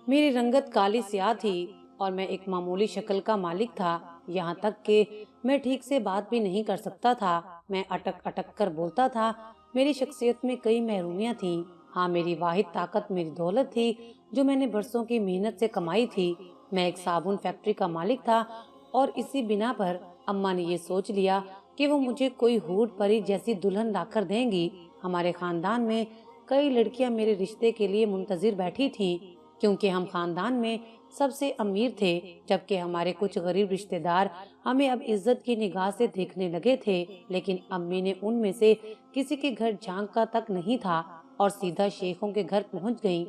मेरी रंगत काली स्याह थी और मैं एक मामूली शक्ल का मालिक था। यहाँ तक कि मैं ठीक से बात भी नहीं कर सकता था। मैं अटक अटक कर बोलता था। मेरी शख्सियत में कई महरूमियां थीं। हाँ, मेरी वाहिद ताकत मेरी दौलत थी, जो मैंने बरसों की मेहनत से कमाई थी। मैं एक साबुन फैक्ट्री का मालिक था और इसी बिना पर अम्मा ने ये सोच लिया कि वो मुझे कोई हूर परी जैसी दुल्हन लाकर देंगी। हमारे खानदान में कई लड़कियां मेरे रिश्ते के लिए मुंतजिर बैठी थीं, क्योंकि हम खानदान में सबसे अमीर थे, जबकि हमारे कुछ गरीब रिश्तेदार हमें अब इज्जत की निगाह से देखने लगे थे। लेकिन अम्मी ने उनमें से किसी के घर झांका तक नहीं था और सीधा शेखों के घर पहुंच गईं।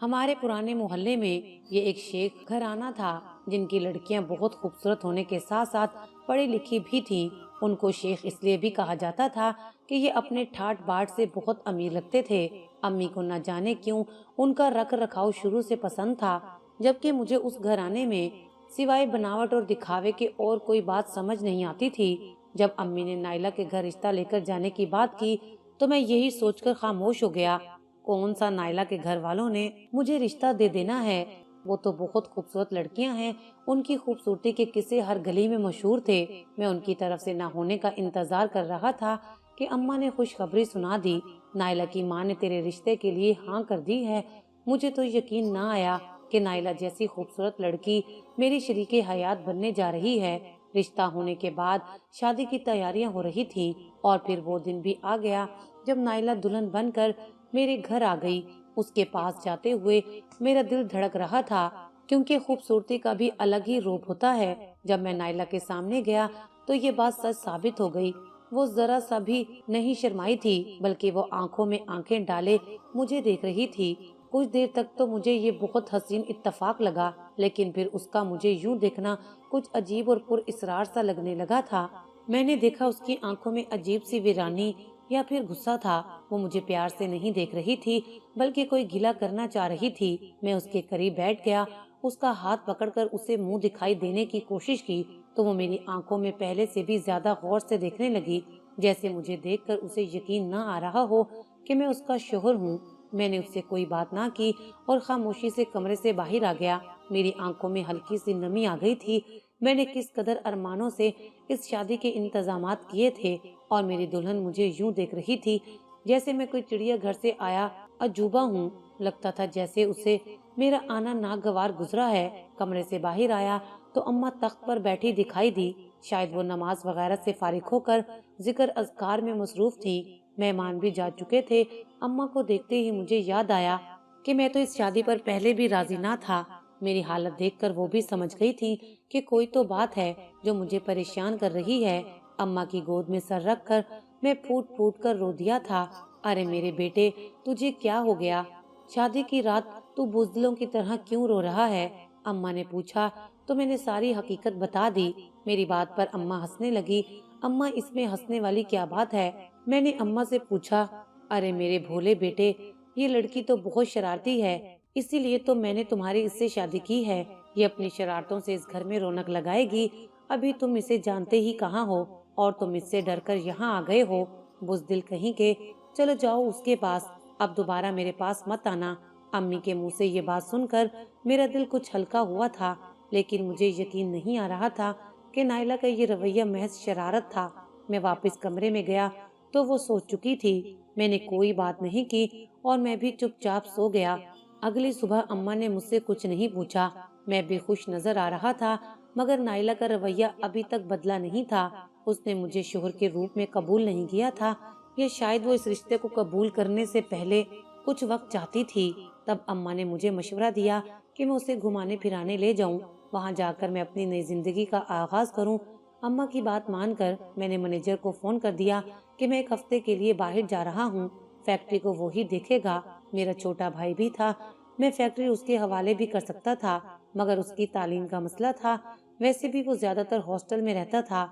हमारे पुराने मोहल्ले में ये एक शेख घराना था, जिनकी लड़कियां बहुत खूबसूरत होने के साथ साथ पढ़ी लिखी भी थीं। उनको शेख इसलिए भी कहा जाता था कि ये अपने ठाट बाट से बहुत अमीर लगते थे। अम्मी को न जाने क्यों उनका रख रखाव शुरू से पसंद था, जबकि मुझे उस घराने में सिवाय बनावट और दिखावे के और कोई बात समझ नहीं आती थी। जब अम्मी ने नाइला के घर रिश्ता लेकर जाने की बात की, तो मैं यही सोचकर खामोश हो गया। कौन सा नाइला के घर वालों ने मुझे रिश्ता दे देना है। वो तो बहुत खूबसूरत लड़कियां हैं। उनकी खूबसूरती के किस्से हर गली में मशहूर थे। मैं उनकी तरफ से ना होने का इंतजार कर रहा था कि अम्मा ने खुशखबरी सुना दी। नाइला की माँ ने तेरे रिश्ते के लिए हाँ कर दी है। मुझे तो यकीन ना आया कि नाइला जैसी खूबसूरत लड़की मेरी शरीके हयात बनने जा रही है। रिश्ता होने के बाद शादी की तैयारियां हो रही थी और फिर वो दिन भी आ गया जब नाइला दुल्हन बनकर मेरे घर आ गई। उसके पास जाते हुए मेरा दिल धड़क रहा था, क्योंकि खूबसूरती का भी अलग ही रूप होता है। जब मैं नाइला के सामने गया तो ये बात सच साबित हो गई। वो जरा सा भी नहीं शर्माई थी, बल्कि वो आंखों में आंखें डाले मुझे देख रही थी। कुछ देर तक तो मुझे ये बहुत हसीन इत्तेफाक लगा, लेकिन फिर उसका मुझे यूं देखना कुछ अजीब और पुरइसरार सा लगने लगा था। मैंने देखा उसकी आंखों में अजीब सी वीरानी या फिर गुस्सा था। वो मुझे प्यार से नहीं देख रही थी, बल्कि कोई गिला करना चाह रही थी। मैं उसके करीब बैठ गया, उसका हाथ पकड़कर उसे मुंह दिखाई देने की कोशिश की, तो वो मेरी आंखों में पहले से भी ज्यादा गौर से देखने लगी, जैसे मुझे देखकर उसे यकीन न आ रहा हो कि मैं उसका शोहर हूँ। मैंने उससे कोई बात ना की और खामोशी से कमरे से बाहर आ गया। मेरी आंखों में हल्की सी नमी आ गई थी। मैंने किस कदर अरमानों से इस शादी के इंतजामात किए थे और मेरी दुल्हन मुझे यूं देख रही थी जैसे मैं कोई चिड़िया घर से आया अजूबा हूँ। लगता था जैसे उसे मेरा आना नागवार गुजरा है। कमरे से बाहर आया तो अम्मा तख्त पर बैठी दिखाई दी। शायद वो नमाज वगैरह से फारिग होकर जिक्र अज़कार में मसरूफ थी। मेहमान भी जा चुके थे। अम्मा को देखते ही मुझे याद आया कि मैं तो इस शादी पर पहले भी राजी ना था। मेरी हालत देखकर वो भी समझ गई थी कि कोई तो बात है जो मुझे परेशान कर रही है। अम्मा की गोद में सर रखकर मैं फूट फूट कर रो दिया था। अरे मेरे बेटे, तुझे क्या हो गया? शादी की रात तू बुज़दिलों की तरह क्यों रो रहा है? अम्मा ने पूछा तो मैंने सारी हकीकत बता दी। मेरी बात पर अम्मा हंसने लगी। अम्मा, इसमें हंसने वाली क्या बात है? मैंने अम्मा से पूछा। अरे मेरे भोले बेटे, ये लड़की तो बहुत शरारती है, इसीलिए तो मैंने तुम्हारी इससे शादी की है। ये अपनी शरारतों से इस घर में रौनक लगाएगी। अभी तुम इसे जानते ही कहाँ हो और तुम इससे डरकर यहाँ आ गए हो। बुज़दिल कहीं के, चलो जाओ उसके पास, अब दोबारा मेरे पास मत आना। अम्मी के मुंह से ये बात सुनकर मेरा दिल कुछ हल्का हुआ था, लेकिन मुझे यकीन नहीं आ रहा था कि नाइला का ये रवैया महज शरारत था। मैं वापस कमरे में गया तो वो सो चुकी थी। मैंने कोई बात नहीं की और मैं भी चुपचाप सो गया। अगली सुबह अम्मा ने मुझसे कुछ नहीं पूछा। मैं भी खुश नजर आ रहा था, मगर नाइला का रवैया अभी तक बदला नहीं था। उसने मुझे शोहर के रूप में कबूल नहीं किया था, या शायद वो इस रिश्ते को कबूल करने से पहले कुछ वक्त चाहती थी। तब अम्मा ने मुझे मशवरा दिया कि मैं उसे घुमाने फिराने ले जाऊं, वहां जाकर मैं अपनी नई जिंदगी का आगाज करूं। अम्मा की बात मानकर मैंने मैनेजर को फोन कर दिया कि मैं एक हफ्ते के लिए बाहर जा रहा हूँ। फैक्ट्री को वो ही देखेगा। मेरा छोटा भाई भी था। मैं फैक्ट्री उसके हवाले भी कर सकता था, मगर उसकी तालीम का मसला था। वैसे भी वो ज्यादातर हॉस्टल में रहता था।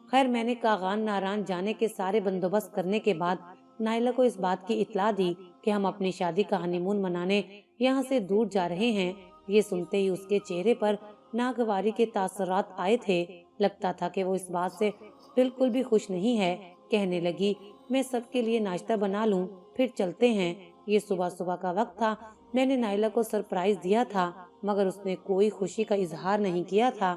खैर, मैंने कागान नारायण जाने के सारे बंदोबस्त करने के बाद नाइला को इस बात की इत्तला दी कि हम अपनी शादी का हनीमून मनाने यहाँ से दूर जा रहे हैं। ये सुनते ही उसके चेहरे पर नागवारी के तासुरात आए थे। लगता था कि वो इस बात से बिल्कुल भी खुश नहीं है। कहने लगी, मैं सबके लिए नाश्ता बना लूं, फिर चलते हैं। ये सुबह सुबह का वक्त था। मैंने नाइला को सरप्राइज दिया था। मगर उसने कोई खुशी का इजहार नहीं किया था।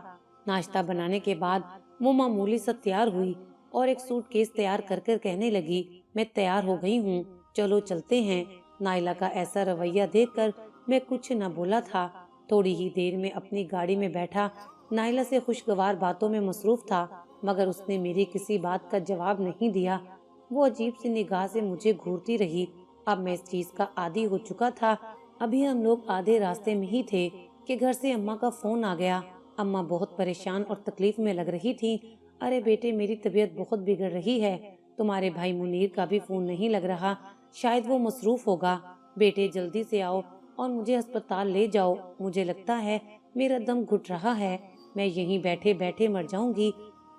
नाश्ता बनाने के बाद वो मामूली सा तैयार हुई और एक सूटकेस तैयार कर कर कहने लगी, मैं तैयार हो गई हूँ, चलो चलते हैं। नाइला का ऐसा रवैया देखकर मैं कुछ न बोला था। थोड़ी ही देर में अपनी गाड़ी में बैठा नाइला से खुशगवार बातों में मसरूफ था, मगर उसने मेरी किसी बात का जवाब नहीं दिया। वो अजीब सी निगाह से मुझे घूरती रही। अब मैं इस चीज का आदी हो चुका था। अभी हम लोग आधे रास्ते में ही थे कि घर से अम्मा का फोन आ गया। अम्मा बहुत परेशान और तकलीफ में लग रही थी। अरे बेटे, मेरी तबीयत बहुत बिगड़ रही है। तुम्हारे भाई मुनीर का भी फोन नहीं लग रहा, शायद वो मसरूफ होगा। बेटे जल्दी से आओ और मुझे अस्पताल ले जाओ। मुझे लगता है मेरा दम घुट रहा है, मैं यहीं बैठे बैठे मर जाऊंगी।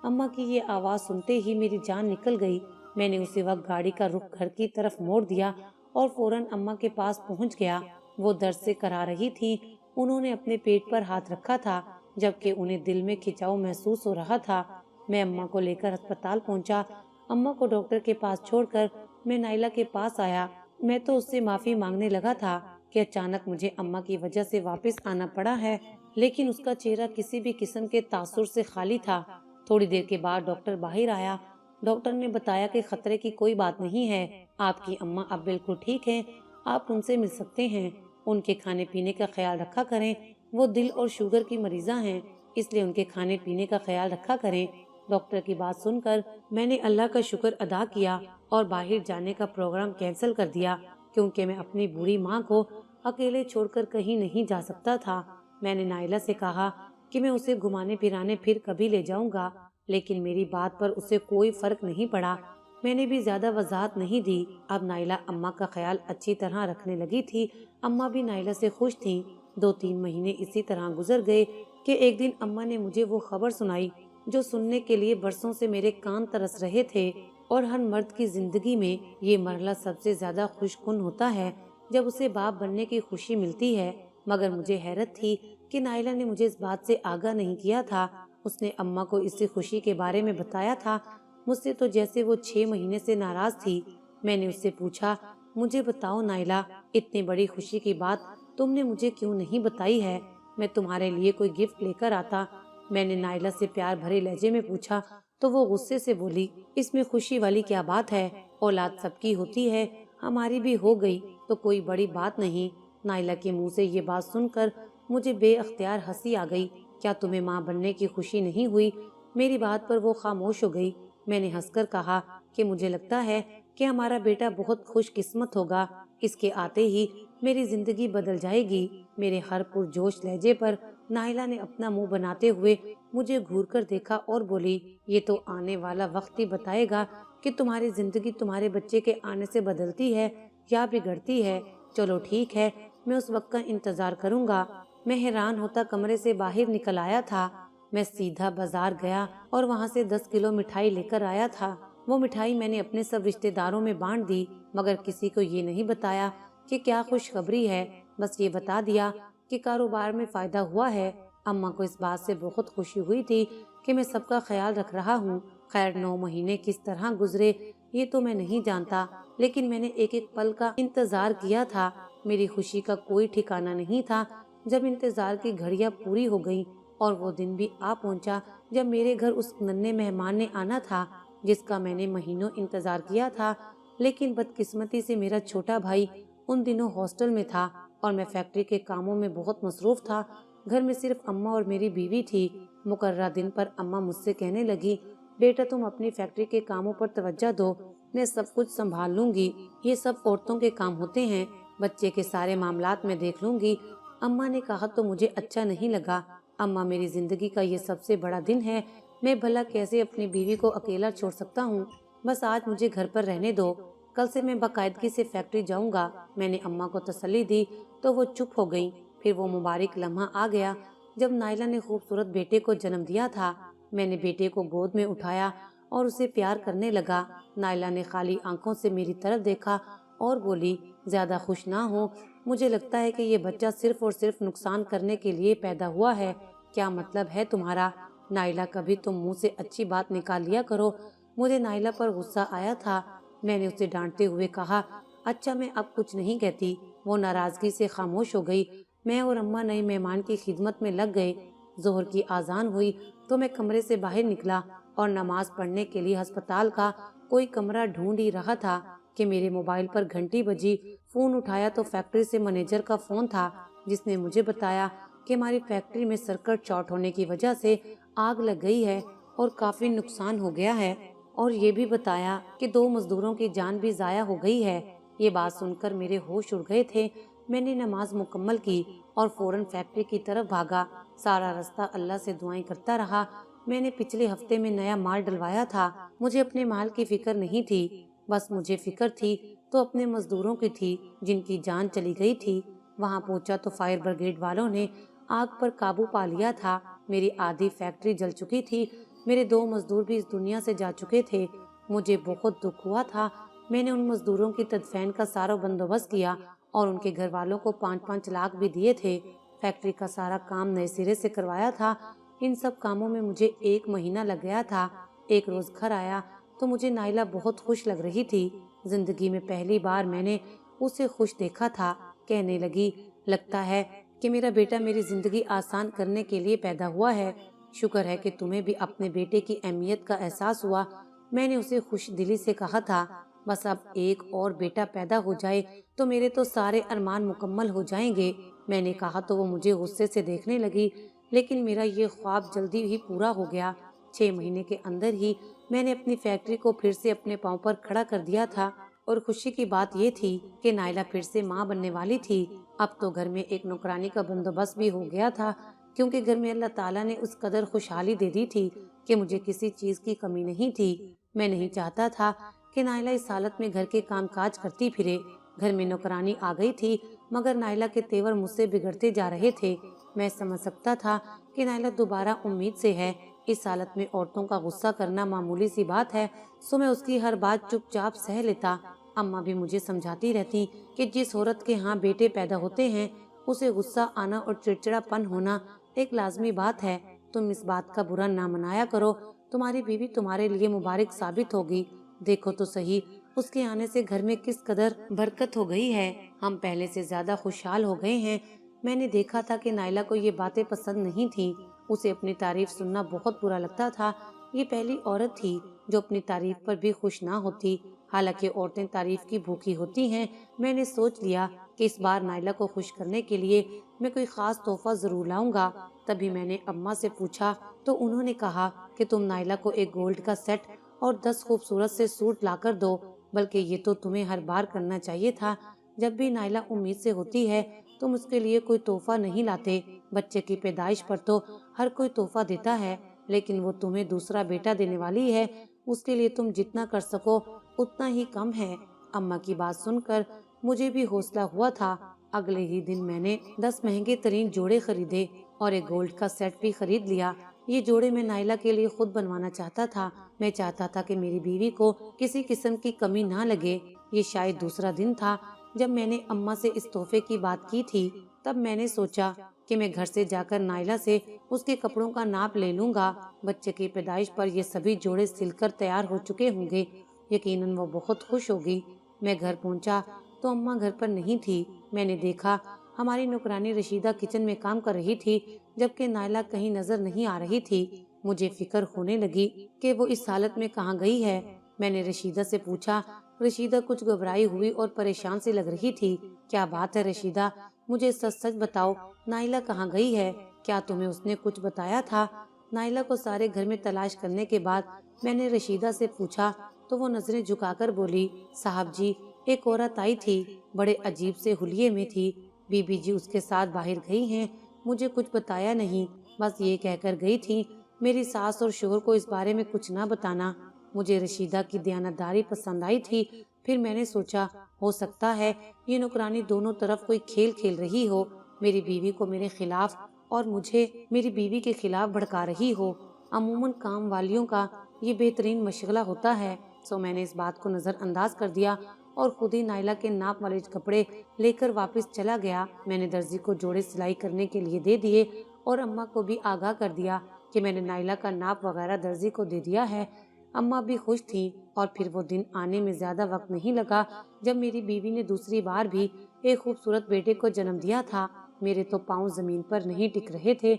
अम्मा की ये आवाज सुनते ही मेरी जान निकल गई। मैंने उसी वक्त गाड़ी का रुख घर की तरफ मोड़ दिया और फौरन अम्मा के पास पहुंच गया। वो दर्द से करा रही थी। उन्होंने अपने पेट पर हाथ रखा था, जबकि उन्हें दिल में खिंचाव महसूस हो रहा था। मैं अम्मा को लेकर अस्पताल पहुंचा। अम्मा को डॉक्टर के पास छोड़कर मैं नाइला के पास आया। मैं तो उससे माफी मांगने लगा था कि अचानक मुझे अम्मा की वजह से वापस आना पड़ा है, लेकिन उसका चेहरा किसी भी किस्म के तासुर से खाली था। थोड़ी देर के बाद डॉक्टर बाहर आया। डॉक्टर ने बताया कि खतरे की कोई बात नहीं है, आपकी अम्मा अब बिल्कुल ठीक है, आप उनसे मिल सकते हैं। उनके खाने पीने का ख्याल रखा करें, वो दिल और शुगर की मरीजा हैं, इसलिए उनके खाने पीने का ख्याल रखा करें। डॉक्टर की बात सुनकर मैंने अल्लाह का शुक्र अदा किया और बाहर जाने का प्रोग्राम कैंसिल कर दिया, क्योंकि मैं अपनी बूढ़ी माँ को अकेले छोड़कर कहीं नहीं जा सकता था। मैंने नाइला से कहा कि मैं उसे घुमाने फिराने फिर कभी ले जाऊंगा, लेकिन मेरी बात पर उसे कोई फर्क नहीं पड़ा। मैंने भी ज्यादा वजाहत नहीं दी। अब नाइला अम्मा का ख्याल अच्छी तरह रखने लगी थी। अम्मा भी नाइला से खुश थी। 2-3 महीने इसी तरह गुजर गए कि एक दिन अम्मा ने मुझे वो खबर सुनाई जो सुनने के लिए बरसों से मेरे कान तरस रहे थे। और हर मर्द की जिंदगी में ये मरहला सबसे ज्यादा खुशकुन होता है जब उसे बाप बनने की खुशी मिलती है। मगर मुझे हैरत थी कि नाइला ने मुझे इस बात से आगाह नहीं किया था। उसने अम्मा को इसी खुशी के बारे में बताया था। मुझसे तो जैसे वो 6 महीने से नाराज थी। मैंने उससे पूछा, मुझे बताओ नाइला, इतनी बड़ी खुशी की बात तुमने मुझे क्यों नहीं बताई है? मैं तुम्हारे लिए कोई गिफ्ट लेकर आता। मैंने नाइला से प्यार भरे लहजे में पूछा तो वो गुस्से से बोली, इसमें खुशी वाली क्या बात है? औलाद सबकी होती है, हमारी भी हो गई तो कोई बड़ी बात नहीं। नाइला के मुंह से ये बात सुनकर मुझे बेअख्तियार हंसी आ गई। क्या तुम्हें माँ बनने की खुशी नहीं हुई? मेरी बात पर वो खामोश हो गई। मैंने हंसकर कहा कि मुझे लगता है कि हमारा बेटा बहुत खुशकिस्मत होगा। इसके आते ही मेरी जिंदगी बदल जाएगी। मेरे हर पुरजोश लहजे पर नाइला ने अपना मुंह बनाते हुए मुझे घूरकर देखा और बोली, ये तो आने वाला वक्त ही बताएगा कि तुम्हारी जिंदगी तुम्हारे बच्चे के आने से बदलती है या बिगड़ती है। चलो ठीक है, मैं उस वक्त का इंतजार करूंगा। मैं हैरान होता कमरे से बाहर निकल आया था। मैं सीधा बाजार गया और वहाँ से 10 किलो मिठाई लेकर आया था। वो मिठाई मैंने अपने सब रिश्तेदारों में बांट दी, मगर किसी को ये नहीं बताया कि क्या खुशखबरी है। बस ये बता दिया कि कारोबार में फायदा हुआ है। अम्मा को इस बात से बहुत खुशी हुई थी कि मैं सबका ख्याल रख रहा हूँ। खैर 9 महीने किस तरह गुजरे ये तो मैं नहीं जानता, लेकिन मैंने एक एक पल का इंतजार किया था। मेरी खुशी का कोई ठिकाना नहीं था। जब इंतजार की घड़ियां पूरी हो गई और वो दिन भी आ पहुंचा जब मेरे घर उस नन्हे मेहमान ने आना था जिसका मैंने महीनों इंतजार किया था, लेकिन बदकिस्मती से मेरा छोटा भाई उन दिनों हॉस्टल में था और मैं फैक्ट्री के कामों में बहुत मसरूफ था। घर में सिर्फ अम्मा और मेरी बीवी थी। मुकर्ररा दिन पर अम्मा मुझसे कहने लगी, बेटा तुम अपनी फैक्ट्री के कामों पर तवज्जो दो, मैं सब कुछ संभाल लूंगी। ये सब औरतों के काम होते हैं, बच्चे के सारे मामलात में देख लूंगी। अम्मा ने कहा तो मुझे अच्छा नहीं लगा। अम्मा, मेरी जिंदगी का ये सबसे बड़ा दिन है, मैं भला कैसे अपनी बीवी को अकेला छोड़ सकता हूँ? बस आज मुझे घर पर रहने दो, कल से मैं बाकायदगी से फैक्ट्री जाऊंगा। मैंने अम्मा को तसल्ली दी तो वो चुप हो गई। फिर वो मुबारक लम्हा आ गया जब नाइला ने खूबसूरत बेटे को जन्म दिया था। मैंने बेटे को गोद में उठाया और उसे प्यार करने लगा। नाइला ने खाली आंखों से मेरी तरफ देखा और बोली, ज्यादा खुश ना हो, मुझे लगता है कि ये बच्चा सिर्फ और सिर्फ नुकसान करने के लिए पैदा हुआ है। क्या मतलब है तुम्हारा? नाइला, कभी तुम मुंह से अच्छी बात निकाल लिया करो। मुझे नाइला पर गुस्सा आया था। मैंने उसे डांटते हुए कहा, अच्छा मैं अब कुछ नहीं कहती। वो नाराजगी से खामोश हो गई। मैं और अम्मा नए मेहमान की खिदमत में लग गए। जोहर की आजान हुई तो मैं कमरे से बाहर निकला और नमाज पढ़ने के लिए अस्पताल का कोई कमरा ढूंढ ही रहा था कि मेरे मोबाइल पर घंटी बजी। फोन उठाया तो फैक्ट्री से मैनेजर का फोन था, जिसने मुझे बताया कि हमारी फैक्ट्री में सर्किट शॉर्ट होने की वजह से आग लग गई है और काफी नुकसान हो गया है, और ये भी बताया कि 2 मजदूरों की जान भी जाया हो गई है। ये बात सुनकर मेरे होश उड़ गए थे। मैंने नमाज मुकम्मल की और फौरन फैक्ट्री की तरफ भागा। सारा रास्ता अल्लाह से दुआएं करता रहा। मैंने पिछले हफ्ते में नया माल डलवाया था। मुझे अपने माल की फिक्र नहीं थी, बस मुझे फिक्र थी तो अपने मजदूरों की थी जिनकी जान चली गई थी। वहां पहुंचा तो फायर ब्रिगेड वालों ने आग पर काबू पा लिया था। मेरी आधी फैक्ट्री जल चुकी थी। मेरे 2 मजदूर भी इस दुनिया से जा चुके थे। मुझे बहुत दुख हुआ था। मैंने उन मजदूरों की तदफीन का सारा बंदोबस्त किया और उनके घर वालों को 5-5 लाख भी दिए थे। फैक्ट्री का सारा काम नए सिरे से करवाया था। इन सब कामों में मुझे 1 महीना लग गया था। एक रोज घर आया तो मुझे नाइला बहुत खुश लग रही थी। जिंदगी में पहली बार मैंने उसे खुश देखा था। कहने लगी, लगता है कि मेरा बेटा मेरी जिंदगी आसान करने के लिए पैदा हुआ है। शुक्र है कि तुम्हें भी अपने बेटे की अहमियत का एहसास हुआ। मैंने उसे खुश दिली से कहा था, बस अब एक और बेटा पैदा हो जाए तो मेरे तो सारे अरमान मुकम्मल हो जाएंगे। मैंने कहा तो वो मुझे गुस्से से देखने लगी, लेकिन मेरा ये ख्वाब जल्दी ही पूरा हो गया। 6 महीने के अंदर ही मैंने अपनी फैक्ट्री को फिर से अपने पांव पर खड़ा कर दिया था। और खुशी की बात ये थी कि नाइला फिर से माँ बनने वाली थी। अब तो घर में एक नौकरानी का बंदोबस्त भी हो गया था, क्योंकि घर में अल्लाह ताला ने उस कदर खुशहाली दे दी थी कि मुझे किसी चीज की कमी नहीं थी। मैं नहीं चाहता था कि नाइला इस हालत में घर के कामकाज करती फिरे। घर में नौकरानी आ गई थी, मगर नाइला के तेवर मुझसे बिगड़ते जा रहे थे। मैं समझ सकता था कि नाइला दोबारा उम्मीद से है। इस हालत में औरतों का गुस्सा करना मामूली सी बात है, सो मैं उसकी हर बात चुपचाप सह लेता। अम्मा भी मुझे समझाती रहती कि जिस औरत के यहाँ बेटे पैदा होते हैं उसे गुस्सा आना और चिड़चिड़ापन होना एक लाजमी बात है। तुम इस बात का बुरा ना मनाया करो, तुम्हारी बीवी तुम्हारे लिए मुबारक साबित होगी। देखो तो सही, उसके आने से घर में किस कदर बरकत हो गई है। हम पहले से ज्यादा खुशहाल हो गए हैं। मैंने देखा था कि नाइला को ये बातें पसंद नहीं थी। उसे अपनी तारीफ सुनना बहुत बुरा लगता था। ये पहली औरत थी जो अपनी तारीफ पर भी खुश ना होती। हालांकि औरतें तारीफ की भूखी होती हैं। मैंने सोच लिया कि इस बार नाइला को खुश करने के लिए मैं कोई खास तोहफा जरूर लाऊंगा। तभी मैंने अम्मा से पूछा तो उन्होंने कहा कि तुम नाइला को एक गोल्ड का सेट और 10 खूबसूरत से सूट लाकर दो। बल्कि ये तो तुम्हें हर बार करना चाहिए था। जब भी नाइला उम्मीद से होती है तुम उसके लिए कोई तोहफा नहीं लाते। बच्चे की पैदाइश पर तो हर कोई तोहफा देता है, लेकिन वो तुम्हें दूसरा बेटा देने वाली है, उसके लिए तुम जितना कर सको उतना ही कम है। अम्मा की बात सुनकर मुझे भी हौसला हुआ था। अगले ही दिन मैंने 10 महंगे तरीन जोड़े खरीदे और एक गोल्ड का सेट भी खरीद लिया। ये जोड़े मैं नाइला के लिए खुद बनवाना चाहता था। मैं चाहता था कि मेरी बीवी को किसी किस्म की कमी ना लगे। ये शायद दूसरा दिन था जब मैंने अम्मा से इस तोहफे की बात की थी। तब मैंने सोचा कि मैं घर से जाकर नाइला से उसके कपड़ों का नाप ले लूंगा। बच्चे की पैदाइश पर ये सभी जोड़े सिलकर तैयार हो चुके होंगे। यकीनन वो बहुत खुश होगी। मैं घर पहुंचा तो अम्मा घर पर नहीं थी। मैंने देखा हमारी नौकरानी रशीदा किचन में काम कर रही थी, जबकि नाइला कहीं नजर नहीं आ रही थी। मुझे फिक्र होने लगी कि वो इस हालत में कहाँ गई है। मैंने रशीदा से पूछा। रशीदा कुछ घबराई हुई और परेशान सी लग रही थी। क्या बात है रशीदा, मुझे सच सच बताओ, नाइला कहाँ गई है? क्या तुम्हें उसने कुछ बताया था? नाइला को सारे घर में तलाश करने के बाद मैंने रशीदा से पूछा तो वो नजरें झुकाकर बोली, साहब जी, एक औरत आई थी, बड़े अजीब से हुलिये में थी। बीबी जी उसके साथ बाहर गई हैं। मुझे कुछ बताया नहीं, बस ये कहकर गई थी मेरी सास और शोहर को इस बारे में कुछ ना बताना। मुझे रशीदा की दयानतदारी पसंद आई थी। फिर मैंने सोचा हो सकता है ये नौकरानी दोनों तरफ कोई खेल खेल रही हो, मेरी बीवी को मेरे खिलाफ और मुझे मेरी बीवी के खिलाफ भड़का रही हो। अमूमन काम वालियों का ये बेहतरीन मशगला होता है। सो मैंने इस बात को नजरअंदाज कर दिया और खुद ही नाइला के नाप वाले कपड़े लेकर वापस चला गया। मैंने दर्जी को जोड़े सिलाई करने के लिए दे दिए और अम्मा को भी आगाह कर दिया कि मैंने नाइला का नाप वगैरह दर्जी को दे दिया है। अम्मा भी खुश थी। और फिर वो दिन आने में ज्यादा वक्त नहीं लगा जब मेरी बीवी ने दूसरी बार भी एक खूबसूरत बेटे को जन्म दिया था। میرے تو پاؤں زمین پر نہیں ٹک رہے تھے۔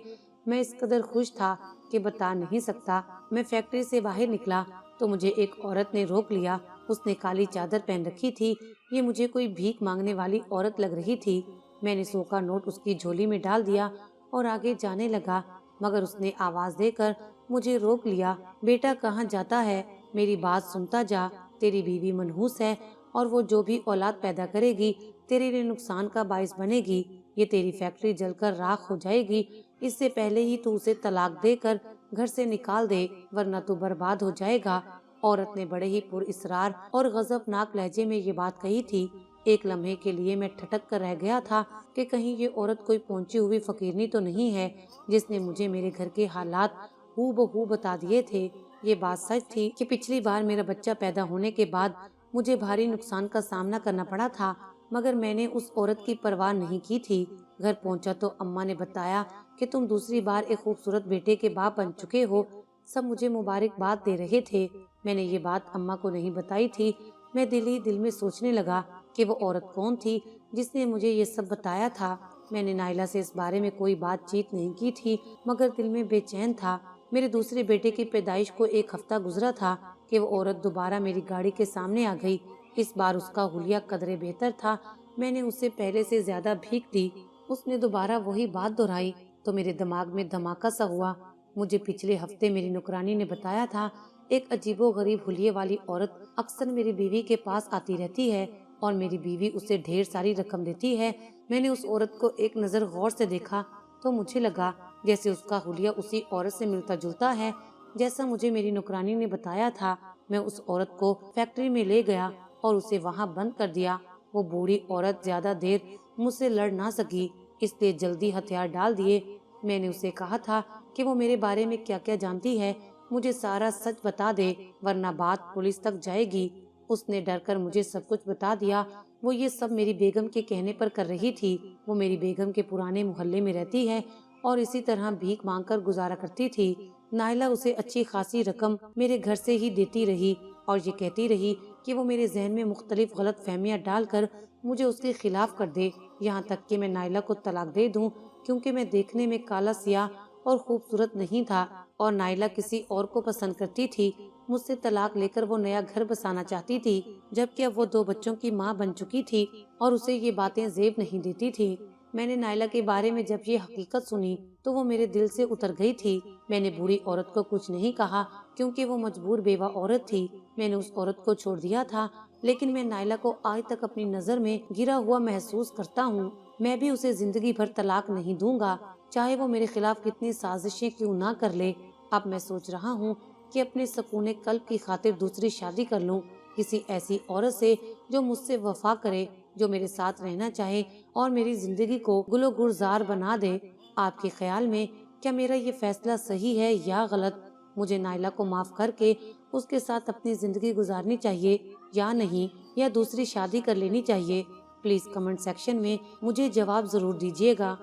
میں اس قدر خوش تھا کہ بتا نہیں سکتا۔ میں فیکٹری سے باہر نکلا تو مجھے ایک عورت نے روک لیا۔ اس نے کالی چادر پہن رکھی تھی۔ یہ مجھے کوئی بھیک مانگنے والی عورت لگ رہی تھی۔ میں نے 100 کا نوٹ اس کی جھولی میں ڈال دیا اور آگے جانے لگا، مگر اس نے آواز دے کر مجھے روک لیا۔ بیٹا کہاں جاتا ہے؟ میری بات سنتا جا، تیری بیوی منحوس ہے اور وہ جو بھی اولاد پیدا کرے گی تیرے لیے نقصان کا باعث بنے گی۔ یہ تیری فیکٹری جل کر راکھ ہو جائے گی۔ اس سے پہلے ہی تو اسے طلاق دے کر گھر سے نکال دے، ورنہ تو برباد ہو جائے گا۔ عورت نے بڑے ہی پر اصرار اور غضبناک لہجے میں یہ بات کہی تھی۔ ایک لمحے کے لیے میں ٹھٹک کر رہ گیا تھا کہ کہیں یہ عورت کوئی پہنچی ہوئی فقیرنی تو نہیں ہے جس نے مجھے میرے گھر کے حالات ہو بہو بتا دیے تھے۔ یہ بات سچ تھی کہ پچھلی بار میرا بچہ پیدا ہونے کے بعد مجھے بھاری نقصان کا سامنا کرنا پڑا تھا، مگر میں نے اس عورت کی پرواہ نہیں کی تھی۔ گھر پہنچا تو اماں نے بتایا کہ تم دوسری بار ایک خوبصورت بیٹے کے باپ بن چکے ہو۔ سب مجھے مبارکباد دے رہے تھے۔ میں نے یہ بات اماں کو نہیں بتائی تھی۔ میں دل ہی دل میں سوچنے لگا کہ وہ عورت کون تھی جس نے مجھے یہ سب بتایا تھا۔ میں نے نائلہ سے اس بارے میں کوئی بات چیت نہیں کی تھی، مگر دل میں بے چین تھا۔ میرے دوسرے بیٹے کی پیدائش کو 1 ہفتہ گزرا تھا کہ وہ عورت دوبارہ میری گاڑی کے سامنے آ گئی۔ اس بار اس کا حلیہ قدرے بہتر تھا۔ میں نے اسے پہلے سے زیادہ بھیک دی۔ اس نے دوبارہ وہی بات دہرائی تو میرے دماغ میں دھماکہ سا ہوا۔ مجھے پچھلے ہفتے میری نوکرانی نے بتایا تھا ایک عجیب و غریب حلیے والی عورت اکثر میری بیوی کے پاس آتی رہتی ہے اور میری بیوی اسے ڈھیر ساری رقم دیتی ہے۔ میں نے اس عورت کو ایک نظر غور سے دیکھا تو مجھے لگا جیسے اس کا حلیہ اسی عورت سے ملتا جلتا ہے جیسا مجھے میری نوکرانی نے بتایا تھا۔ میں اس عورت کو فیکٹری میں لے گیا اور اسے وہاں بند کر دیا۔ وہ بوڑھی عورت زیادہ دیر مجھ سے لڑ نہ سکی، اس لیے جلدی ہتھیار ڈال دیے۔ میں نے اسے کہا تھا کہ وہ میرے بارے میں کیا کیا جانتی ہے مجھے سارا سچ بتا دے، ورنہ بات پولیس تک جائے گی۔ اس نے ڈر کر مجھے سب کچھ بتا دیا۔ وہ یہ سب میری بیگم کے کہنے پر کر رہی تھی۔ وہ میری بیگم کے پرانے محلے میں رہتی ہے اور اسی طرح بھیک مانگ کر گزارا کرتی تھی۔ نائلہ اسے اچھی خاصی رقم میرے گھر سے ہی دیتی رہی اور یہ کہتی رہی کہ وہ میرے ذہن میں مختلف غلط فہمیاں ڈال کر مجھے اس کے خلاف کر دے، یہاں تک کہ میں نائلہ کو طلاق دے دوں، کیونکہ میں دیکھنے میں کالا سیاہ اور خوبصورت نہیں تھا اور نائلہ کسی اور کو پسند کرتی تھی۔ مجھ سے طلاق لے کر وہ نیا گھر بسانا چاہتی تھی، جبکہ اب وہ 2 بچوں کی ماں بن چکی تھی اور اسے یہ باتیں زیب نہیں دیتی تھی۔ میں نے نائلہ کے بارے میں جب یہ حقیقت سنی تو وہ میرے دل سے اتر گئی تھی۔ میں نے بوڑھی عورت کو کچھ نہیں کہا کیونکہ وہ مجبور بیوہ عورت تھی۔ میں نے اس عورت کو چھوڑ دیا تھا، لیکن میں نائلہ کو آج تک اپنی نظر میں گرا ہوا محسوس کرتا ہوں۔ میں بھی اسے زندگی بھر طلاق نہیں دوں گا، چاہے وہ میرے خلاف کتنی سازشیں کیوں نہ کر لے۔ اب میں سوچ رہا ہوں کہ اپنے سکون قلب کی خاطر دوسری شادی کر لوں، کسی ایسی عورت سے جو مجھ سے وفا کرے، جو میرے ساتھ رہنا چاہے اور میری زندگی کو گل و گلزار بنا دے۔ آپ کے خیال میں کیا میرا یہ فیصلہ صحیح ہے یا غلط؟ مجھے نائلہ کو معاف کر کے اس کے ساتھ اپنی زندگی گزارنی چاہیے یا نہیں، یا دوسری شادی کر لینی چاہیے؟ پلیز کمنٹ سیکشن میں مجھے جواب ضرور دیجیے گا۔